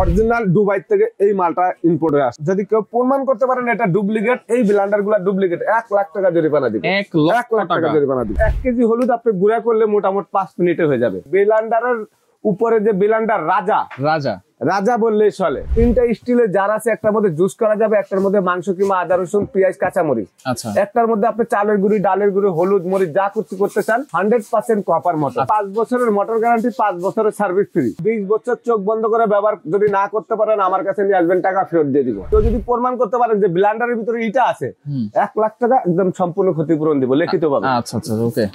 Original Dubai থেকে এই মালটা ইম্পোর্ট হয়ে আসে। যদি কেউ প্রমাণ করতে পারেন এটা ডুপ্লিকেট, এই ব্লেন্ডার গুলা ডুপ্লিকেট, 1 লাখ টাকা জরিমানা দিবে। 1 লাখ টাকা জরিমানা দিবে। 1 কেজি হলুদ আপনি গুঁড়া করলে মোটামুটি 5 মিনিটে হয়ে যাবে। ব্লেন্ডারের উপরে যে ব্লেন্ডার রাজা বললেই চলে। 3টা স্টিলের জার আছে, একটার মধ্যে জুস করা যাবে, একটার মধ্যে মাংস কিমা, আদা রসুন, পেঁয়াজ, কাঁচামরিচ। আচ্ছা, একটার মধ্যে আপনি চালের গুঁড়ি, ডালের গুঁড়ি, হলুদ, মরিচ যা করতে চান। 100% কপার মোটর, 5 বছরের মোটর গ্যারান্টি, 5 বছরের সার্ভিস ফ্রি। 20 বছর চোখ বন্ধ করে ব্যবহার যদি না করতে পারেন আমার কাছে নিয়ে আসবেন, টাকা ফেরত দিয়ে দিব। তো যদি প্রমাণ করতে পারেন যে ব্লেন্ডারের ভিতরে ইটা আছে, 1 লাখ টাকা একদম সম্পূর্ণ ক্ষতিপূরণ দিব লিখিতভাবে। আচ্ছা আচ্ছা, ওকে।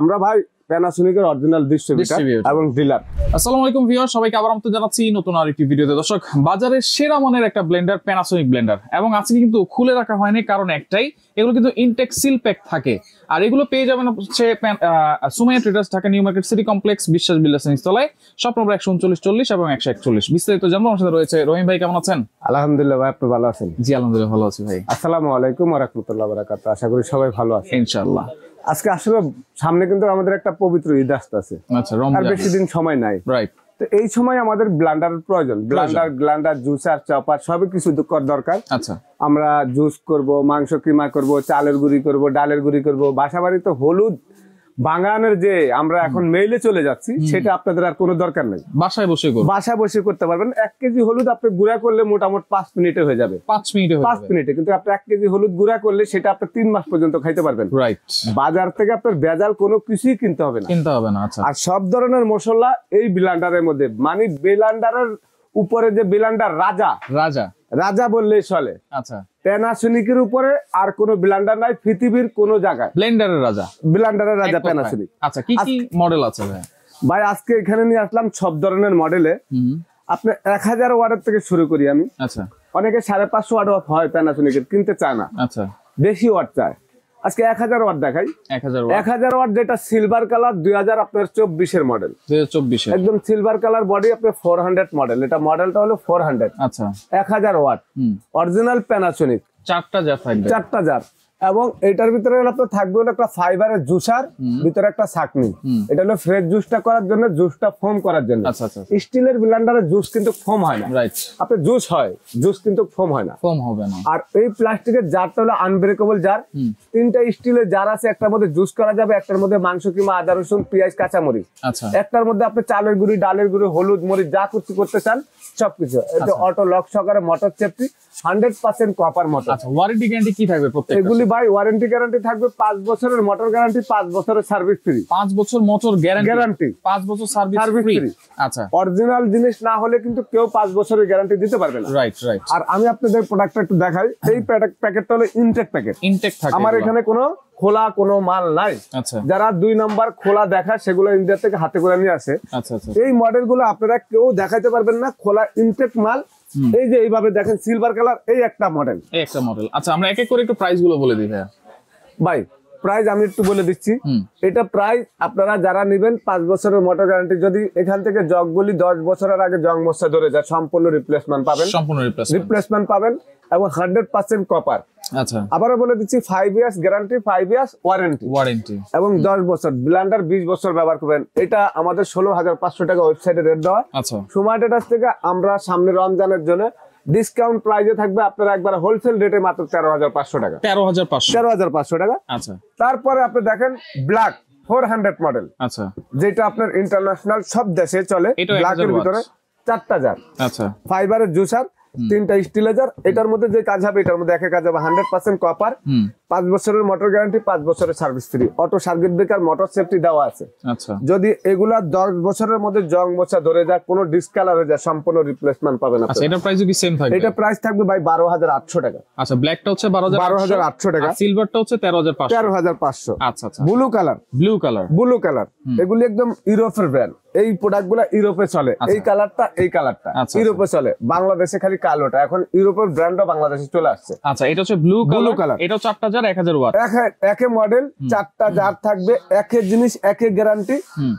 আমরা ভাই প্যানাসোনিকের অরিজিনাল ডিস্ট্রিবিউটর এবং ডিলার। আসসালামু আলাইকুম ভিউয়ার, সবাইকে আবার আমন্ত্রণ জানাচ্ছি নতুন আরেকটি ভিডিওতে। দর্শক, বাজারের সেরা মানের একটা ব্লেন্ডার, প্যানাসোনিক ব্লেন্ডার, এবং আজকে কিন্তু খুলে রাখা হয়নি কারণ একটাই, এগুলো কিন্তু ইনটেক সিল প্যাক থাকে। আর এগুলো পেয়ে যাবেন হচ্ছে Sumaiya traders, Dhaka new market city complex, বিশ্বাস বিল্ডার্স নিচতলায়, শপ নম্বর 139 এবং 141। বিস্তারিত জানবো। আমার সাথে রয়েছে রহিম ভাই। কেমন আছেন? আলহামদুলিল্লাহ ভাই, আপনি ভালো আছেন? জি আলহামদুলিল্লাহ ভালো আছি ভাই। আসসালামু আলাইকুম ওয়া রাহমাতুল্লাহি ওয়া বারাকাতুহু। আশা করি সবাই ভালো আছেন ইনশাআল্লাহ। আজকে আসলে সামনে কিন্তু আমাদের একটা পবিত্র ঈদ আসতেছে। আচ্ছা, রমজান, আর বেশি দিন সময় নাই। রাইট। তো এই সময় আমাদের ব্লেন্ডারের প্রয়োজন। ব্লেন্ডার, জুসার, চপার সবই কিছু দরকার। আচ্ছা, আমরা জুস করব, মাংস কিমা করব, চালের গুঁড়ি করব, ডালের গুঁড়ি করব। বাসাবাড়িতে হলুদ বাগানের যে আমরা এখন মেইলে চলে যাচ্ছি, সেটা আপনাদের আর কোনো দরকার নেই। বাসায় বসে করতে পারবেন। 1 কেজি হলুদ আপনি গুঁড়া করলে মোটামুটি 5 মিনিটে হয়ে যাবে। 5 মিনিটে। কিন্তু আপনি 1 কেজি হলুদ গুঁড়া করলে সেটা আপনি 3 মাস পর্যন্ত খাইতে পারবেন। রাইট। বাজার থেকে আপনার ভেজাল কোনো কিছুই কিনতে হবে না। আচ্ছা। আর সব ধরনের মশলা এই ব্লেন্ডারের মধ্যে, মানে ব্লেন্ডারের উপরে যে ব্লেন্ডার রাজা বললেই চলে। আচ্ছা, প্যানাসোনিকের উপরে আর কোনো ব্লেন্ডার নাই পৃথিবীর কোনো জায়গায়। ব্লেন্ডারের রাজা প্যানাসোনিক। আচ্ছা, কি মডেল আছে ভাই? আজকে এখানে নিয়ে আসলাম সব ধরনের মডেলে। আপনি 1000 ওয়াটের থেকে শুরু করি আমি। আচ্ছা, অনেকে 550 ওয়াট হয় প্যানাসোনিকের, কিনতে চায় না। আচ্ছা, বেশি ওয়াট চায়। আজকে 1000 ওয়াট দেখাই। 1000 ওয়াট যেটা সিলভার কালার, 2024 এর মডেল, 2024 একদম সিলভার কালার বডি, আপনার 400 মডেল। এটা মডেলটা হলো 400। আচ্ছা, 1000 ওয়াট অরিজিনাল প্যানাসোনিক, 4টা জার থাকবে। 4টা জার। এবং এটার ভিতরে আপনার থাকবে হলো একটা ফাইবারের জুসার, ভিতরে একটা ছাঁকনি। এটা হলো ফ্রেশ জুসটা করার জন্য, জুসটা ফোম করার জন্য। আচ্ছা আচ্ছা। স্টিলের ব্লেন্ডারে জুস কিন্তু ফোম হয় না। রাইট। আপনার জুস হয়, জুস কিন্তু ফোম হয় না, ফোম হবে না। আর এই প্লাস্টিকের জারটা হলো আনব্রেকেবল জার। 3টা স্টিলের জার আছে, একটার মধ্যে জুস করা যাবে, একটার মধ্যে মাংস কিমা, আদা রসুন, পেঁয়াজ, কাঁচামরিচ। আচ্ছা। একটার মধ্যে আপনি চালের গুঁড়ি, ডালের গুঁড়ি, হলুদ, মরিচ যা করতে চান সবকিছু। এটা অটো লক সহকারে, মোটর সেফটি, 100% কপার মোটর। আচ্ছা, ওয়ারেন্টি গ্যারান্টি কি থাকবে প্রত্যেকটা? এগুলি ভাই ওয়ারেন্টি গ্যারান্টি থাকবে 5 বছরের মোটর গ্যারান্টি, 5 বছরের সার্ভিস ফ্রি। 5 বছর মোটর গ্যারান্টি, 5 বছর সার্ভিস ফ্রি। আচ্ছা, অরিজিনাল জিনিস না হলে কিন্তু কেউ 5 বছরের গ্যারান্টি দিতে পারবে না। রাইট। আর আমি আপনাদের প্রোডাক্টটা একটু দেখাই। এই প্যাকেটটা হলো ইনটেক প্যাকেট। থাকে আমার এখানে কোনো খোলা কোনো মাল নাই। আচ্ছা। যারা 2 নাম্বার খোলা দেখায় সেগুলো ইন্ডিয়া থেকে হাতে করে নিয়ে আসে। আচ্ছা আচ্ছা। এই মডেল গুলো আপনারা কেউ দেখাইতে পারবেন না খোলা ইনটেক মাল। এই যে এইভাবে দেখেন, সিলভার কালার, এই একটা মডেল। আচ্ছা, আমরা এক এক করে একটু প্রাইস গুলো বলে দিই ভাই। প্রাইস আমি একটু বলে দিচ্ছি। এটা প্রাইস আপনারা যারা নেবেন 5 বছরের মোটর গ্যারান্টি, যদি এখান থেকে জগগুলি 10 বছরের আগে জং মশা ধরে যায়, সম্পূর্ণ রিপ্লেসমেন্ট পাবেন এবং 100% কপার। আচ্ছা, আবারও বলে দিচ্ছি 5 ইয়ার্স গ্যারান্টি, 5 ইয়ার্স ওয়ারেন্টি এবং 10 বছর। ব্লেন্ডার 20 বছর ব্যবহার করবেন। এটা আমাদের 16,500 টাকা ওয়েবসাইটে রেট দেওয়া। আচ্ছা, সুমাইয়া ট্রেডার্স থেকে আমরা সামনে রমজানের জন্য ডিসকাউন্ট প্রাইসে থাকবে আপনারা একবার হোলসেল রেটে মাত্র 13,500 টাকা। 13,500 টাকা। আচ্ছা, তারপরে আপনি দেখেন ব্ল্যাক 400 মডেল। আচ্ছা, যেটা আপনার ইন্টারন্যাশনাল সব দেশে চলে। ব্ল্যাকের ভিতরে 4টা জার। আচ্ছা, ফাইবারের জুসার, 3টা স্টিলের জার। এটার মধ্যে যে কাজ হবে, এটার মধ্যে কাজ হবে 100% কপার, 5 বছরের মোটর গ্যারান্টি, 5 বছরের service free, auto circuit breaker, motor safety দেওয়া আছে। আচ্ছা, যদি এগুলা 10 বছরের মধ্যে জং মোচা ধরে যায়, কোনো ডিসকালার হয়ে যায়, সম্পূর্ণ রিপ্লেসমেন্ট পাবেন। আচ্ছা, এটা প্রাইসও কি সেম থাকবে? এটা প্রাইস থাকবে ভাই 12,800 টাকা। আচ্ছা, ব্ল্যাকটা হচ্ছে 12,800 টাকা, সিলভারটা হচ্ছে 13,500। আচ্ছা আচ্ছা। ব্লু কালার, এগুলি একদম ইউরোপের ব্র্যান্ড। এই প্রোডাক্টগুলো ইউরোপে চলে। এই কালারটা ইউরোপে চলে, বাংলাদেশে খালি কালোটা। এখন ইউরোপের ব্র্যান্ডও বাংলাদেশে চলে আসছে। আচ্ছা, এটা হচ্ছে ব্লু কালার। এটা 4টা জার, 1000 ওয়াট। একে মডেল, 4টা জার থাকবে, একে জিনিস, একে গ্যারান্টি।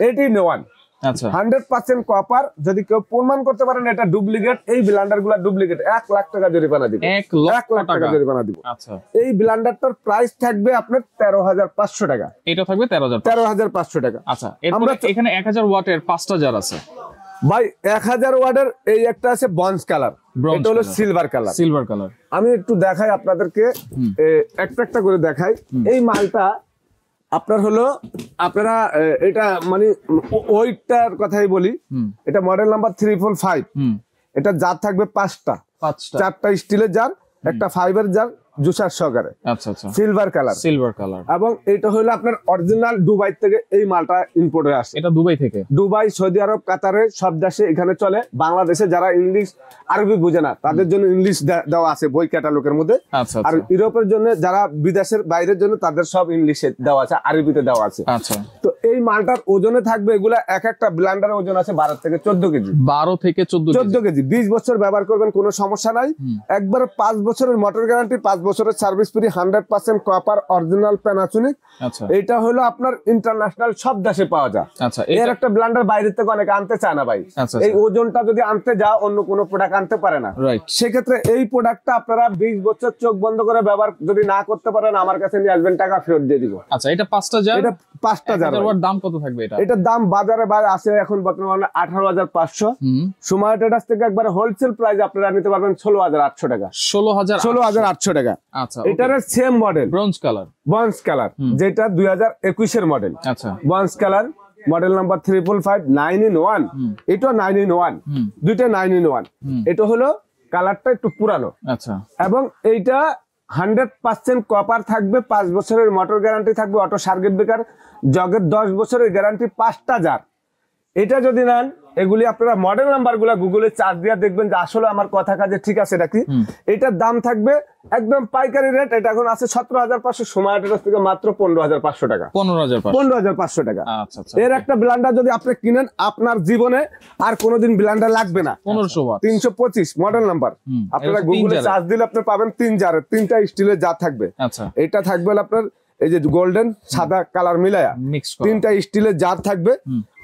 এটি নেওয়ান। আচ্ছা, 100% কপার। যদি কেউ প্রমাণ করতে পারেন এটা ডুপ্লিকেট, এই ব্লেন্ডার গুলা ডুপ্লিকেট, 1 লাখ টাকা জরিমানা দিব। 1 লাখ টাকা জরিমানা দিব। আচ্ছা, এই ব্লেন্ডারটার প্রাইস থাকবে আপনার 13,500 টাকা। এটা থাকবে 13,500 টাকা। আচ্ছা, এরপর এখানে 1000 ওয়াটের 5টা জার আছে। ভাই 1000 ওয়াটের এই একটা আছে ব্রঞ্জ কালার, এটা হলো সিলভার কালার। সিলভার কালার আমি একটু দেখাই আপনাদেরকে, একটা একটা করে দেখাই। এই মালটা আপনার হলো, আপনারা এটা মানে ওইটার কথাই বলি, এটা মডেল নাম্বার 345। এটা জার থাকবে 5টা, 4টা স্টিলের জার, একটা ফাইবার জার, জুসার সহকারে। আচ্ছা আচ্ছা, সিলভার কালার, সিলভার কালার। এবং এটা হলো আপনার অরিজিনাল দুবাই থেকে এই মালটা ইম্পোর্ট হয়ে আসে। এটা দুবাই থেকে, দুবাই, সৌদি আরব, কাতারে সব দেশে এখানে চলে। বাংলাদেশে যারা ইংলিশ আরবি বোঝে না তাদের জন্য ইংলিশ দেওয়া আছে বই ক্যাটালগের মধ্যে। আচ্ছা আর ইউরোপের জন্য যারা বিদেশের বাইরের জন্য তাদের সব ইংলিশে দেওয়া আছে, আরবিতে দেওয়া আছে। আচ্ছা, তো এই মালটার ওজনে থাকবে, এগুলা এক একটা ব্লেন্ডারের ওজন আছে 12 থেকে 14 কেজি। 12 থেকে 14 কেজি। 20 বছর ব্যবহার করবেন, কোনো সমস্যা নাই। একবার 5 বছরের মোটর গ্যারান্টি, 5 বছরের service free, 100% copper, original Panasonic. আচ্ছা, এটা হলো আপনার ইন্টারন্যাশনাল সব দেশে পাওয়া যায়। আচ্ছা, এর একটা ব্লেন্ডার বাইরে থেকে অনেকে আনতে চায় না ভাই। আচ্ছা, এই ওজনটা যদি আনতে যাও অন্য কোনো প্রোডাক্ট আনতে পারে না। রাইট। সেক্ষেত্রে এই প্রোডাক্টটা আপনারা 20 বছর চোখ বন্ধ করে ব্যবহার যদি না করতে পারেন, আমার কাছে নিয়ে আসবেন, টাকা ফেরত দিয়ে দিব। আচ্ছা, এটা 5টা জার, এটা 5টা জার। এটার দাম কত থাকবে? এটার দাম বাজারে আছে এখন বর্তমানে 18,500। সময় ট্রেডার্স থেকে একবার হোলসেল প্রাইস আপনারা নিতে পারবেন 16,800 টাকা। 16,800 টাকা। আচ্ছা, এটার same model bronze colour, bronze colour, যেটা 2021 এর মডেল। আচ্ছা, bronze colour, model number 355, 9-in-1। এটা 9-in-1, দুইটা 9-in-1। এটা হলো কালারটা একটু পুরানো। আচ্ছা, এবং এইটা 100% কপার থাকবে, 5 বছরের মোটর গ্যারান্টি থাকবে, অটো সার্কিট ব্রেকার, জগের 10 বছরের গ্যারান্টি, 5টা জার। এটা যদি নেন, এগুলি আপনারা মডেল নাম্বার গুলা গুগলে চার্জ দিয়ে দেখবেন যে আসলে আমার কথা কাজে ঠিক আছে নাকি। এটার দাম থাকবে একদম পাইকারি রেট, এটা এখন আছে 17,500, সময় থেকে মাত্র 15,500 টাকা। 15,500 টাকা। আচ্ছা আচ্ছা, এর একটা ব্লেন্ডার যদি আপনি কিনেন, আপনার জীবনে আর কোনোদিন ব্লেন্ডার লাগবে না। 1500 ওয়াট, 325 মডেল নাম্বার। আপনারা গুগলে চার্জ দিলে আপনি পাবেন 3 জারের, 3টা স্টিলের জার থাকবে। আচ্ছা, এটা থাকবে আপনার এই যে গোল্ডেন সাদা কালার মিলায়া মিক্স, 3টা স্টিলের জার থাকবে।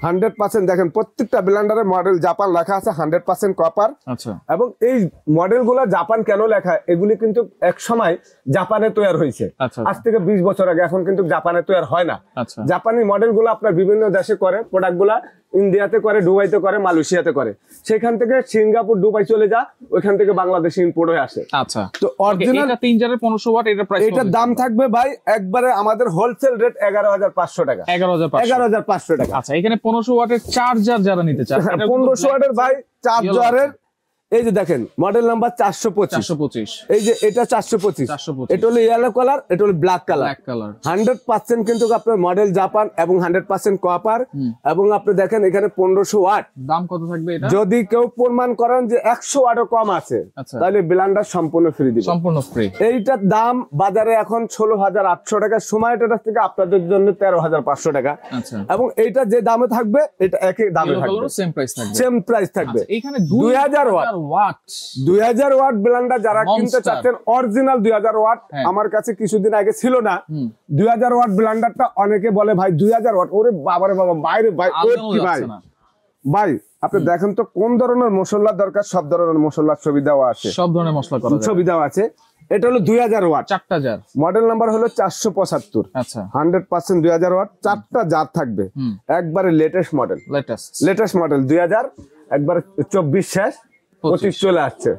100% দেখেন প্রত্যেকটা ব্লেন্ডারের মডেল জাপান লেখা আছে, 100% কপার। আচ্ছা, এবং এই মডেলগুলো জাপান কেন লেখা, এগুলি কিন্তু এক সময় জাপানে তৈরি হয়েছে। আচ্ছা, আজ থেকে 20 বছর আগে, এখন কিন্তু জাপানে তৈরি হয় না। আচ্ছা, জাপানি মডেলগুলো আপনার বিভিন্ন দেশে করে, প্রোডাক্টগুলা ইন্ডিয়াতে করে, দুবাইতে করে, মালয়েশিয়াতে করে, সেখান থেকে সিঙ্গাপুর, দুবাই চলে যা, ওইখান থেকে বাংলাদেশে ইম্পোর্ট হয়ে আসে। আচ্ছা, তো অরিজিনাল এটা 3 জারের 1500 ওয়াট, এটা প্রাইস, এটার দাম থাকবে ভাই একবারে আমাদের হোলসেল রেট 11,500 টাকা। 11,500 টাকা। আচ্ছা, এখানে 1500 ওয়াটের চার্জার যারা নিতে চায়, 1500 ওয়াটের ভাই চার্জারের, এই যে দেখেন মডেল নাম্বার 425। এই যে এটা 425, এটা হলো ইয়েলো কালার, এটা হলো ব্ল্যাক কালার। 100% কিন্তু আপনার মডেল জাপান এবং 100% কপার। এবং আপনি দেখেন এখানে 1500 ওয়াট। দাম কত থাকবে এটা? যদি কেউ প্রমাণ করেন যে 100 ওয়াটও কম আছে, তাহলে ব্লেন্ডার সম্পূর্ণ ফ্রি দিবেন, সম্পূর্ণ ফ্রি। এইটার দাম বাজারে এখন 16,800 টাকা, সময় ট্রেডার্স থেকে আপনাদের জন্য 13,500 টাকা। আচ্ছা, এবং এইটা যে দামে থাকবে, এটা একই দামে থাকবে, সেম প্রাইস থাকবে। এখানে 2000 ওয়াট, 2000 ওয়াট ব্লেন্ডার যারা কিনতে চাচ্ছেন, অরিজিনাল 2000 ওয়াট আমার কাছে কিছুদিন আগে ছিল না। 2000 ওয়াট ব্লেন্ডারটা অনেকে বলে ভাই 2000 ওয়াট, ওরে বাবারে বাবা, বাইরে ভাই কি ভাই, ভাই আপনি দেখেন তো কোন ধরনের মশলা দরকার, সব ধরনের মশলার ছবি দেওয়া আছে, সব ধরনের মশলা করা যায়, ছবি দেওয়া আছে। এটা হলো 2000 ওয়াট, 4টা জার, মডেল নাম্বার হলো 475। আচ্ছা, 100% 2000 ওয়াট, 4টা জার থাকবে, একবারে লেটেস্ট মডেল, লেটেস্ট মডেল 2000, একবারে 24 শেষ, 25 চলে আসছে।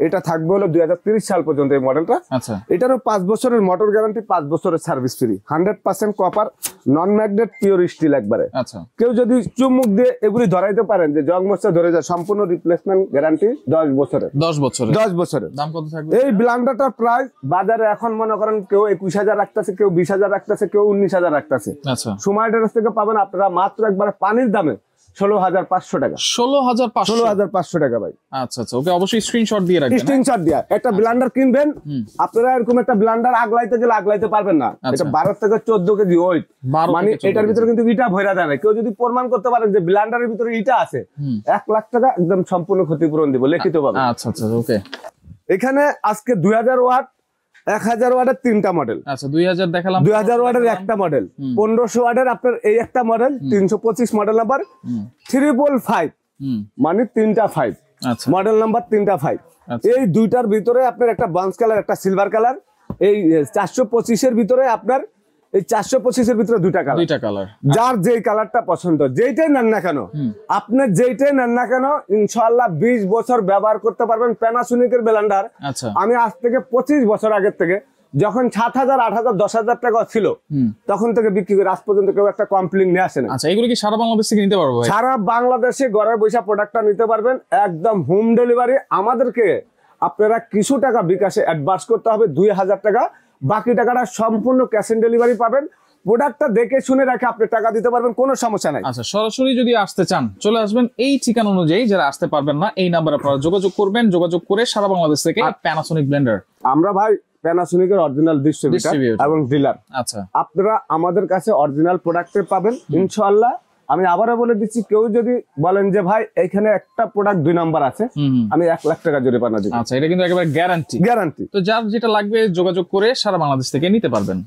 এটা থাকবে হলো 2030 সাল পর্যন্ত এই মডেলটা। আচ্ছা, এটারও 5 বছরের মোটর গ্যারান্টি, 5 বছরের সার্ভিস ফ্রি, 100% কপার, নন ম্যাগনেট, পিওর স্টিল একবারে। আচ্ছা, কেউ যদি চুমুক দিয়ে এগুলি ধরাইতে পারেন যে জং মশলা ধরে যায়, সম্পূর্ণ রিপ্লেসমেন্ট গ্যারান্টি 10 বছরের। 10 বছরের। দাম কত থাকবে? এই ব্লেন্ডারটার প্রাইস বাজারে এখন মনে করেন কেউ 21,000 রাখতেছে, কেউ 20,000 রাখতেছে, কেউ 19,000 রাখতেছে। আচ্ছা, সময় ট্রেডার্স থেকে পাবেন আপনারা মাত্র একবারে পানির দামে 16,500 টাকা। 16,500 টাকা ভাই। আচ্ছা আচ্ছা, ওকে, অবশ্যই স্ক্রিনশট দিয়ে রাখবেন, স্ক্রিনশট দিয়া একটা ব্লেন্ডার কিনবেন, আপনারা এরকম একটা ব্লেন্ডার আগলাইতে গেলে আগলাইতে পারবেন না। এটা 12 থেকে 14 কেজি ওয়েট, মানে এটার ভিতরে কিন্তু ইটা ভরা দেয় না। কেউ যদি প্রমাণ করতে পারেন যে ব্লেন্ডারের ভিতরে ইটা আছে, 1 লাখ টাকা একদম সম্পূর্ণ ক্ষতিপূরণ দিব, লিখিত পাবেন। আচ্ছা আচ্ছা, ওকে। এখানে আজকে 2000 ওয়াট, 1000 ওয়াটের 3টা মডেল। আচ্ছা, 2000 দেখালাম, 2000 ওয়াটের একটা মডেল, 1500 ওয়াটের আপনার এই একটা মডেল, 325 মডেল নাম্বার 355, মানে 3টা 5, মডেল নাম্বার 3টা 5। এই দুইটার ভিতরে আপনার একটা ব্রঞ্জ কালার, একটা সিলভার কালার। এই 425 এর ভিতরে আপনার এই 425 এর ভিতরে দুইটা কালার, যার যেই কালারটা পছন্দ, যেইটাই নেন না কেন, আপনি যেইটাই নেন না কেন, ইনশাআল্লাহ 20 বছর ব্যবহার করতে পারবেন। প্যানাসোনিকের ব্লেন্ডার আমি আজ থেকে 25 বছর আগের থেকে, যখন 7,000, 8,000, 10,000 টাকা ছিল, তখন থেকে বিক্রি করে আজ পর্যন্ত কেউ একটা কমপ্লেইন নিয়ে আসে না। আচ্ছা, এগুলো কি সারা বাংলাদেশ থেকে নিতে পারবো? সারা বাংলাদেশে ঘরে বসে প্রোডাক্টটা নিতে পারবেন, একদম হোম ডেলিভারি। আমাদেরকে আপনারা কিছু টাকা বিকাশে অ্যাডভান্স করতে হবে, 2,000 টাকা, বাকি টাকাটা সম্পূর্ণ ক্যাশ অন ডেলিভারি পাবেন। প্রোডাক্টটা দেখে শুনে রেখে আপনি টাকা দিতে পারবেন, কোনো সমস্যা নাই। আচ্ছা, সরাসরি যদি আসতে চান চলে আসবেন এই ঠিকানা অনুযায়ী। যারা আসতে পারবেন না, এই নাম্বারে আপনারা যোগাযোগ করবেন, যোগাযোগ করে সারা বাংলাদেশ থেকে প্যানাসোনিক ব্লেন্ডার। আমরা ভাই প্যানাসোনিকের অরিজিনাল ডিস্ট্রিবিউটর এবং ডিলার। আচ্ছা, আপনারা আমাদের কাছে অরিজিনাল প্রোডাক্ট পাবেন ইনশাআল্লাহ। আমি আবারও বলে দিচ্ছি, কেউ যদি বলেন যে ভাই এখানে একটা প্রোডাক্ট 2 নাম্বার আছে, আমি 1 লাখ টাকা জরিমানা দিব। আচ্ছা, এটা কিন্তু একেবারে গ্যারান্টি। গ্যারান্টি। তো যার যেটা লাগবে যোগাযোগ করে সারা বাংলাদেশ থেকে নিতে পারবেন।